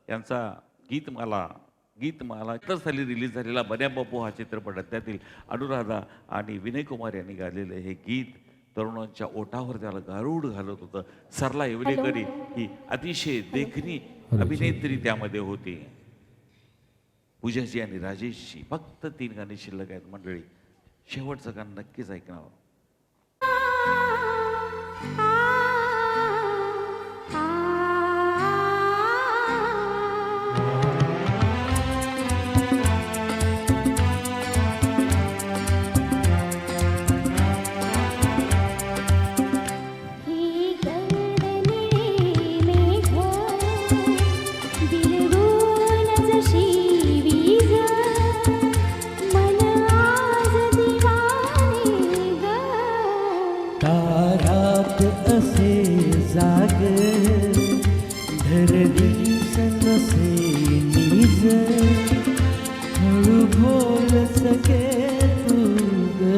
यांचा गीतमाला तर साली रिलीज झालेला बन्या बापू हा चित्रपट आहे. त्यातील अनुराधा आणि विनय कुमार यांनी गायलेलं हे गीत तरुणांच्या ओठावर त्याला गारूड घालत होतं. सरला येवलेकरी ही अतिशय देखणी अभिनेत्री त्यामध्ये होती. पूजाजी आणि राजेशजी फक्त 3 गाणी शिल्लक आहेत मंडळी. शेवटचं गाणं नक्कीच ऐकणार. तारात असे जाग धरली सनसे निज हळू बोल सके तू ग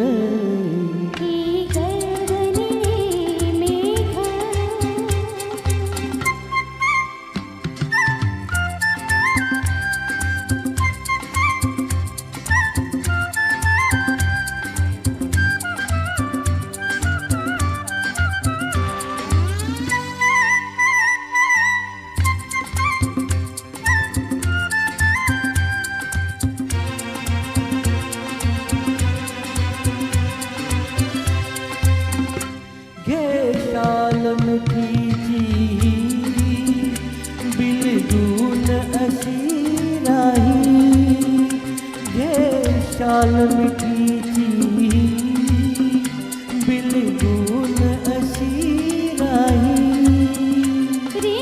मिठीची बिलगून अशी राही घे शाल मिठीची बिलगून अशी राही रे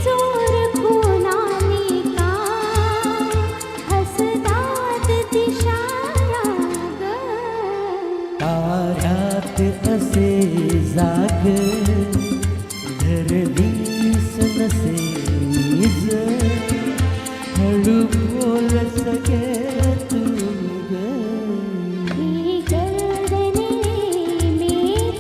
चोर खुनानी का हसतात दिशाया ग ताऱ्यात असे जाग धरलीस नसे निज हळू बोल सके तू ग ही गर्दने मेघ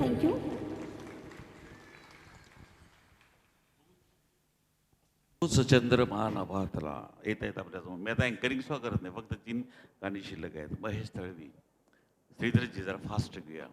Thank you. चंद्रमा नभातला येता येत आपल्यासमोर. मी आता अँकरिंग सुद्धा करत नाही, फक्त 3 गाणी शिल्लक आहेत. महेश तळवी, श्रीधरजी जरा फास्ट घेऊया.